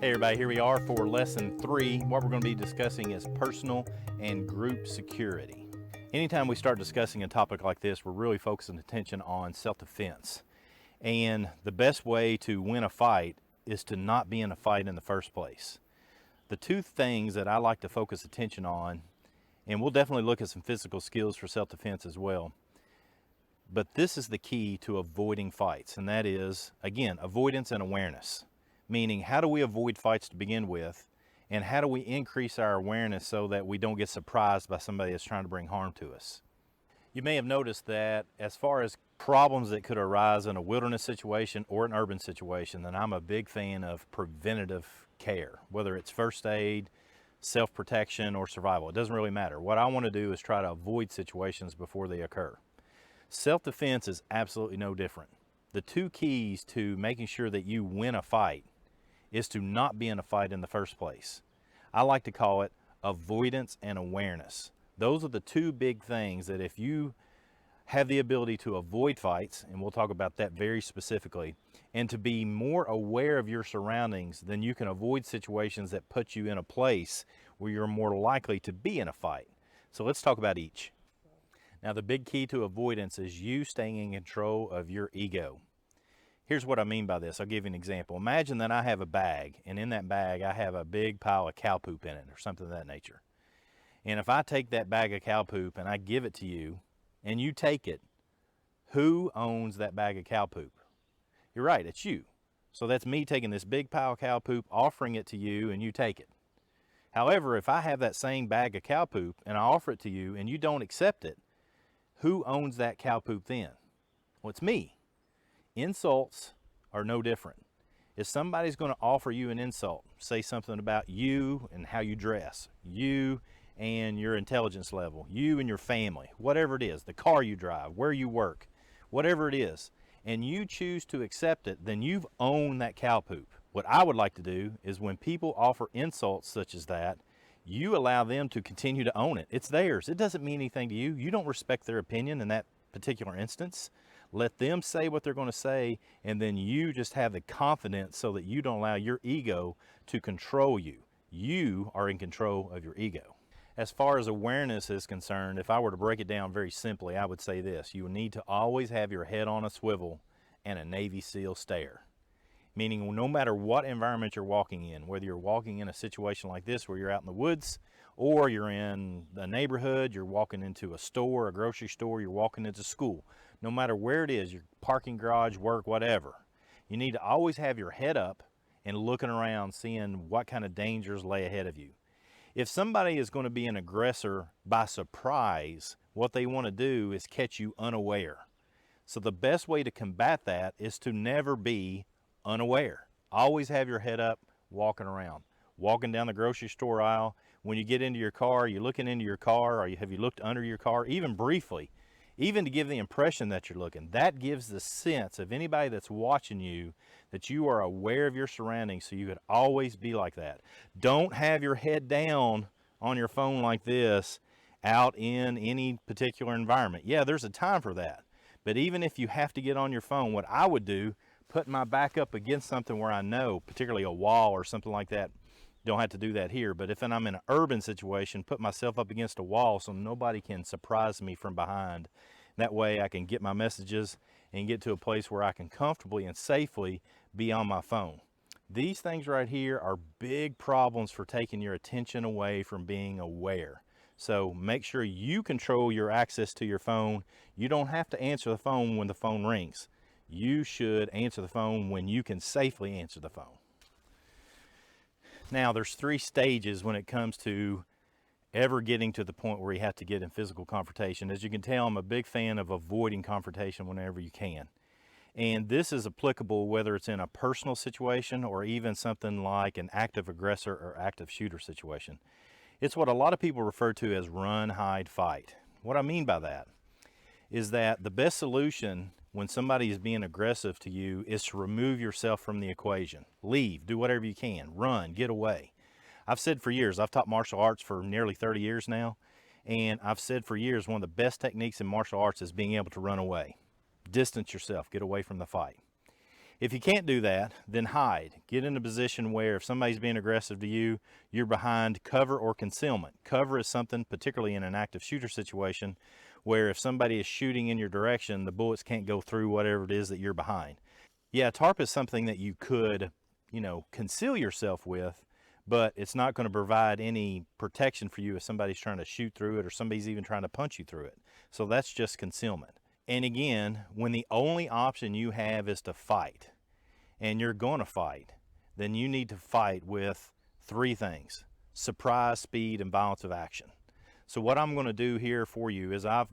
Hey everybody, here we are for lesson 3. What we're going to be discussing is personal and group security. Anytime we start discussing a topic like this, we're really focusing attention on self-defense. And the best way to win a fight is to not be in a fight in the first place. The two things that I like to focus attention on, and we'll definitely look at some physical skills for self-defense as well, but this is the key to avoiding fights, and that is, again, avoidance and awareness. Meaning, how do we avoid fights to begin with, and how do we increase our awareness so that we don't get surprised by somebody that's trying to bring harm to us? You may have noticed that as far as problems that could arise in a wilderness situation or an urban situation, then I'm a big fan of preventative care, whether it's first aid, self-protection, or survival. It doesn't really matter. What I want to do is try to avoid situations before they occur. Self-defense is absolutely no different. The two keys to making sure that you win a fight is to not be in a fight in the first place. I like to call it avoidance and awareness. Those are the two big things that if you have the ability to avoid fights, and we'll talk about that very specifically, and to be more aware of your surroundings, then you can avoid situations that put you in a place where you're more likely to be in a fight. So let's talk about each. Now, the big key to avoidance is you staying in control of your ego. Here's what I mean by this. I'll give you an example. Imagine that I have a bag, and in that bag I have a big pile of cow poop in it or something of that nature. And if I take that bag of cow poop and I give it to you, and you take it, who owns that bag of cow poop? You're right, it's you. So that's me taking this big pile of cow poop, offering it to you, and you take it. However, if I have that same bag of cow poop and I offer it to you and you don't accept it, who owns that cow poop then? Well, it's me. Insults are no different. If somebody's going to offer you an insult, say something about you and how you dress, you and your intelligence level, you and your family, whatever it is, the car you drive, where you work, whatever it is, and you choose to accept it, then you've owned that cow poop. What I would like to do is when people offer insults such as that, you allow them to continue to own it. It's theirs. It doesn't mean anything to you. You don't respect their opinion in that particular instance. Let them say what they're going to say, and then you just have the confidence so that you don't allow your ego to control you. You are in control of your ego. As far as awareness is concerned, if I were to break it down very simply, I would say this. You need to always have your head on a swivel and a Navy SEAL stare. Meaning no matter what environment you're walking in, whether you're walking in a situation like this where you're out in the woods, or you're in a neighborhood, you're walking into a store, a grocery store, you're walking into school, no matter where it is, your parking garage, work, whatever, you need to always have your head up and looking around, seeing what kind of dangers lay ahead of you. If somebody is going to be an aggressor by surprise, what they want to do is catch you unaware. So the best way to combat that is to never be unaware. Always have your head up, walking around, walking down the grocery store aisle. When you get into your car, you're looking into your car, or have you looked under your car, even briefly, even to give the impression that you're looking. That gives the sense of anybody that's watching you that you are aware of your surroundings, so you could always be like that. Don't have your head down on your phone like this out in any particular environment. Yeah, there's a time for that. But even if you have to get on your phone, what I would do, put my back up against something where I know, particularly a wall or something like that. Don't have to do that here, but if I'm in an urban situation, put myself up against a wall so nobody can surprise me from behind. That way I can get my messages and get to a place where I can comfortably and safely be on my phone. These things right here are big problems for taking your attention away from being aware. So make sure you control your access to your phone. You don't have to answer the phone when the phone rings. You should answer the phone when you can safely answer the phone. Now, there's 3 stages when it comes to ever getting to the point where you have to get in physical confrontation. As you can tell, I'm a big fan of avoiding confrontation whenever you can. And this is applicable whether it's in a personal situation or even something like an active aggressor or active shooter situation. It's what a lot of people refer to as run, hide, fight. What I mean by that is that the best solution when somebody is being aggressive to you is to remove yourself from the equation. Leave, do whatever you can, run, get away. I've said for years, I've taught martial arts for nearly 30 years now, and I've said for years one of the best techniques in martial arts is being able to run away. Distance yourself, get away from the fight. If you can't do that, then hide. Get in a position where if somebody's being aggressive to you, you're behind cover or concealment. Cover is something, particularly in an active shooter situation, where if somebody is shooting in your direction, the bullets can't go through whatever it is that you're behind. Yeah, tarp is something that you could, conceal yourself with, but it's not going to provide any protection for you if somebody's trying to shoot through it or somebody's even trying to punch you through it. So that's just concealment. And again, when the only option you have is to fight, and you're going to fight, then you need to fight with three things: surprise, speed, and violence of action. So what I'm going to do here for you is I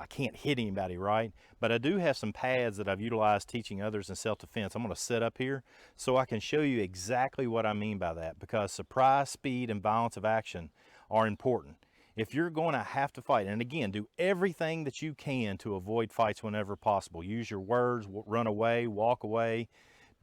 can't hit anybody, right? But I do have some pads that I've utilized teaching others in self-defense. I'm going to set up here so I can show you exactly what I mean by that, because surprise, speed, and violence of action are important. If you're going to have to fight, and again, do everything that you can to avoid fights whenever possible. Use your words, run away, walk away.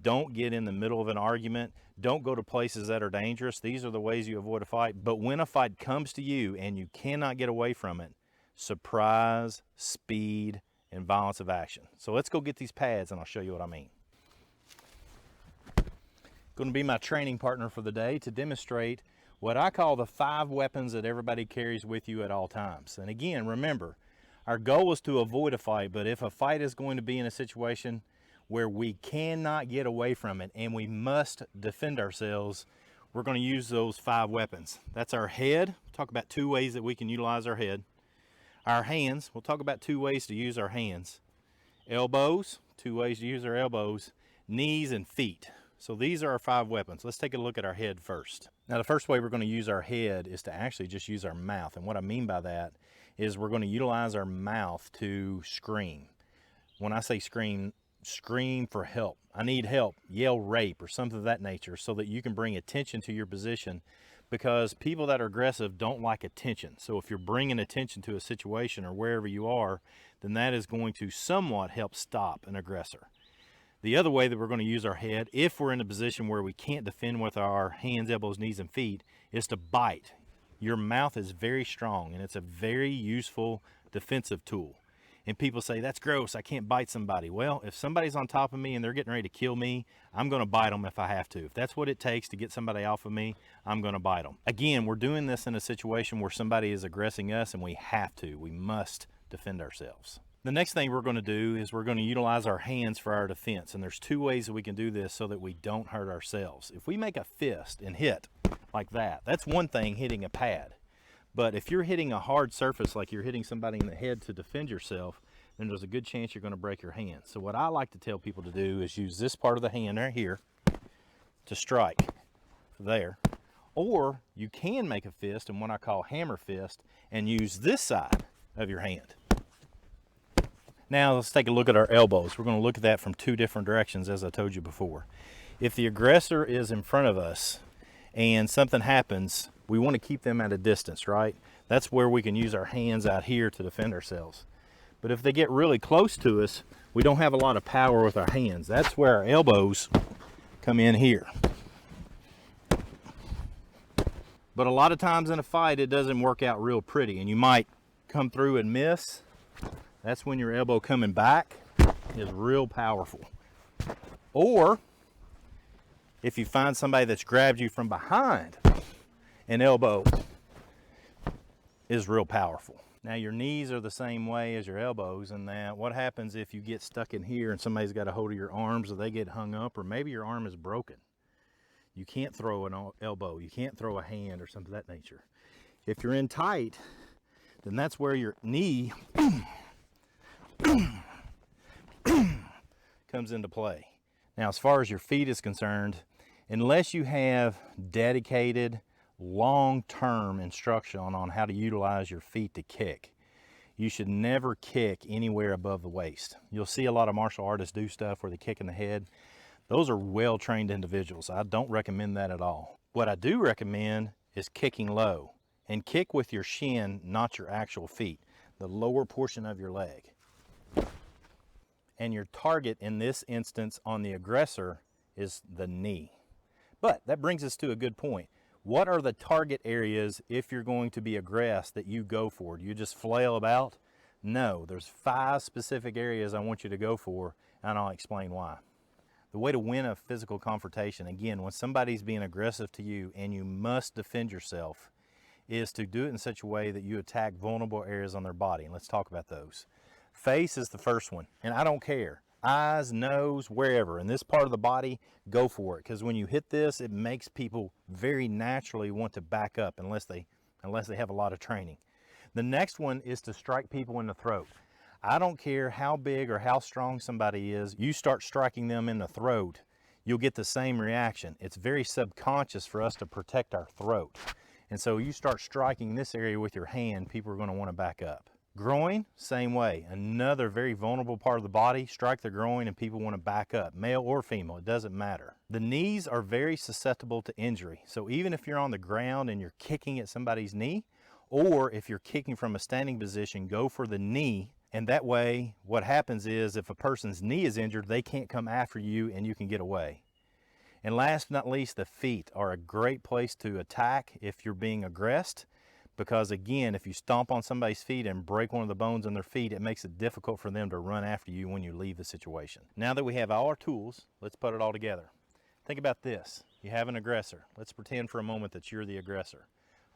Don't get in the middle of an argument. Don't go to places that are dangerous. These are the ways you avoid a fight. But when a fight comes to you and you cannot get away from it, surprise, speed, and violence of action. So let's go get these pads and I'll show you what I mean. Going to be my training partner for the day to demonstrate what I call the 5 weapons that everybody carries with you at all times. And again, remember, our goal is to avoid a fight, but if a fight is going to be in a situation where we cannot get away from it and we must defend ourselves, we're going to use those 5 weapons. That's our head. We'll talk about 2 ways that we can utilize our head. Our hands. We'll talk about 2 ways to use our hands. Elbows. 2 ways to use our elbows. Knees and feet. So these are our 5 weapons. Let's take a look at our head first. Now the first way we're going to use our head is to actually just use our mouth. And what I mean by that is we're going to utilize our mouth to scream. When I say scream, scream for help. I need help. Yell rape or something of that nature, so that you can bring attention to your position, because people that are aggressive don't like attention. So if you're bringing attention to a situation or wherever you are, then that is going to somewhat help stop an aggressor. The other way that we're going to use our head, if we're in a position where we can't defend with our hands, elbows, knees, and feet, is to bite. Your mouth is very strong, and it's a very useful defensive tool. And people say, that's gross, I can't bite somebody. Well, if somebody's on top of me and they're getting ready to kill me, I'm going to bite them if I have to. If that's what it takes to get somebody off of me, I'm going to bite them. Again, we're doing this in a situation where somebody is aggressing us, and we must defend ourselves. The next thing we're going to do is we're going to utilize our hands for our defense. And there's 2 ways that we can do this so that we don't hurt ourselves. If we make a fist and hit like that, that's one thing, hitting a pad. But if you're hitting a hard surface, like you're hitting somebody in the head to defend yourself, then there's a good chance you're going to break your hand. So what I like to tell people to do is use this part of the hand right here to strike there. Or you can make a fist, and what I call hammer fist, and use this side of your hand. Now let's take a look at our elbows. We're going to look at that from 2 different directions, as I told you before. If the aggressor is in front of us and something happens, we want to keep them at a distance, right? That's where we can use our hands out here to defend ourselves. But if they get really close to us, we don't have a lot of power with our hands. That's where our elbows come in here. But a lot of times in a fight, it doesn't work out real pretty, and you might come through and miss. That's when your elbow coming back is real powerful. Or if you find somebody that's grabbed you from behind, an elbow is real powerful. Now your knees are the same way as your elbows, and that what happens if you get stuck in here and somebody's got a hold of your arms, or they get hung up, or maybe your arm is broken. You can't throw an elbow, you can't throw a hand or something of that nature. If you're in tight, then that's where your knee comes into play. Now, as far as your feet is concerned, unless you have dedicated long-term instruction on how to utilize your feet to kick, you should never kick anywhere above the waist. You'll see a lot of martial artists do stuff where they kick in the head. Those are well-trained individuals. I don't recommend that at all. What I do recommend is kicking low, and kick with your shin, not your actual feet, the lower portion of your leg. And your target in this instance on the aggressor is the knee. But that brings us to a good point. What are the target areas if you're going to be aggressed that you go for? Do you just flail about? No, there's 5 specific areas I want you to go for, and I'll explain why. The way to win a physical confrontation, again, when somebody's being aggressive to you and you must defend yourself, is to do it in such a way that you attack vulnerable areas on their body. And let's talk about those. Face is the first one, and I don't care. Eyes, nose, wherever. In this part of the body, go for it. Because when you hit this, it makes people very naturally want to back up unless they have a lot of training. The next one is to strike people in the throat. I don't care how big or how strong somebody is, you start striking them in the throat, you'll get the same reaction. It's very subconscious for us to protect our throat. And so you start striking this area with your hand, people are going to want to back up. Groin, same way. Another very vulnerable part of the body, strike the groin and people want to back up, male or female, it doesn't matter. The knees are very susceptible to injury. So even if you're on the ground and you're kicking at somebody's knee, or if you're kicking from a standing position, go for the knee. And that way, what happens is if a person's knee is injured, they can't come after you and you can get away. And last but not least, the feet are a great place to attack if you're being aggressed, because again, if you stomp on somebody's feet and break one of the bones in their feet, it makes it difficult for them to run after you when you leave the situation. Now that we have all our tools, let's put it all together. Think about this. You have an aggressor. Let's pretend for a moment that you're the aggressor.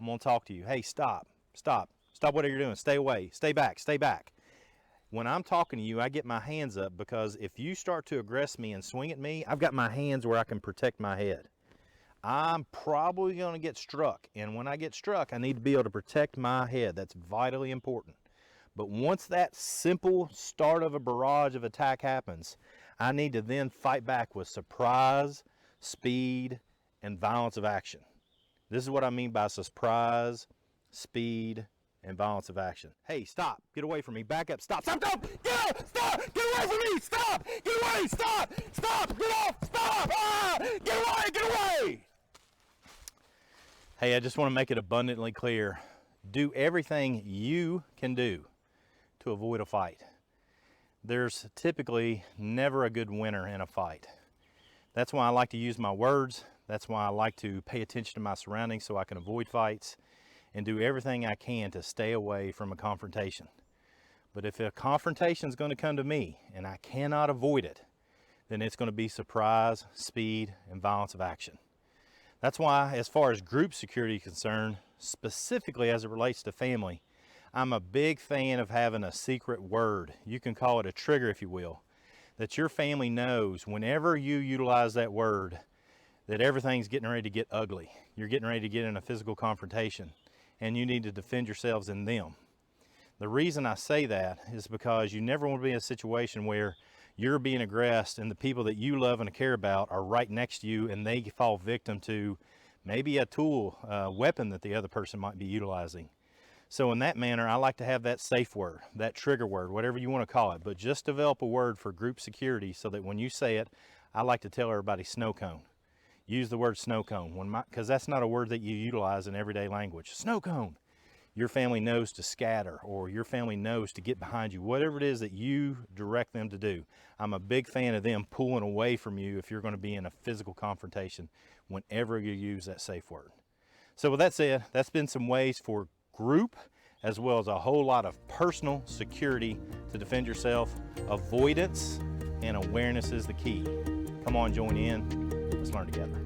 I'm going to talk to you. Hey, stop, stop, stop whatever you're doing. Stay away, stay back, stay back. When I'm talking to you, I get my hands up because if you start to aggress me and swing at me, I've got my hands where I can protect my head. I'm probably going to get struck. And when I get struck, I need to be able to protect my head. That's vitally important. But once that simple start of a barrage of attack happens, I need to then fight back with surprise, speed, and violence of action. This is what I mean by surprise, speed, and violence of action. Hey, stop, get away from me, back up, stop, stop, stop, get out, stop, get away from me, stop, get away, stop, stop, get off, stop, get away, get away. Hey, I just want to make it abundantly clear. Do everything you can do to avoid a fight. There's typically never a good winner in a fight. That's why I like to use my words. That's why I like to pay attention to my surroundings so I can avoid fights and do everything I can to stay away from a confrontation. But if a confrontation is going to come to me and I cannot avoid it, then it's going to be surprise, speed, and violence of action. That's why, as far as group security is concerned, specifically as it relates to family, I'm a big fan of having a secret word. You can call it a trigger, if you will, that your family knows whenever you utilize that word, that everything's getting ready to get ugly. You're getting ready to get in a physical confrontation, and you need to defend yourselves in them. The reason I say that is because you never want to be in a situation where you're being aggressed and the people that you love and care about are right next to you and they fall victim to maybe a tool, weapon that the other person might be utilizing. So in that manner, I like to have that safe word, that trigger word, whatever you want to call it, but just develop a word for group security so that when you say it, I like to tell everybody snow cone. Use the word snow cone, because that's not a word that you utilize in everyday language. Snow cone. Your family knows to scatter, or your family knows to get behind you, whatever it is that you direct them to do. I'm a big fan of them pulling away from you if you're going to be in a physical confrontation whenever you use that safe word. So with that said, that's been some ways for group as well as a whole lot of personal security to defend yourself. Avoidance and awareness is the key. Come on, join in. Let's learn together.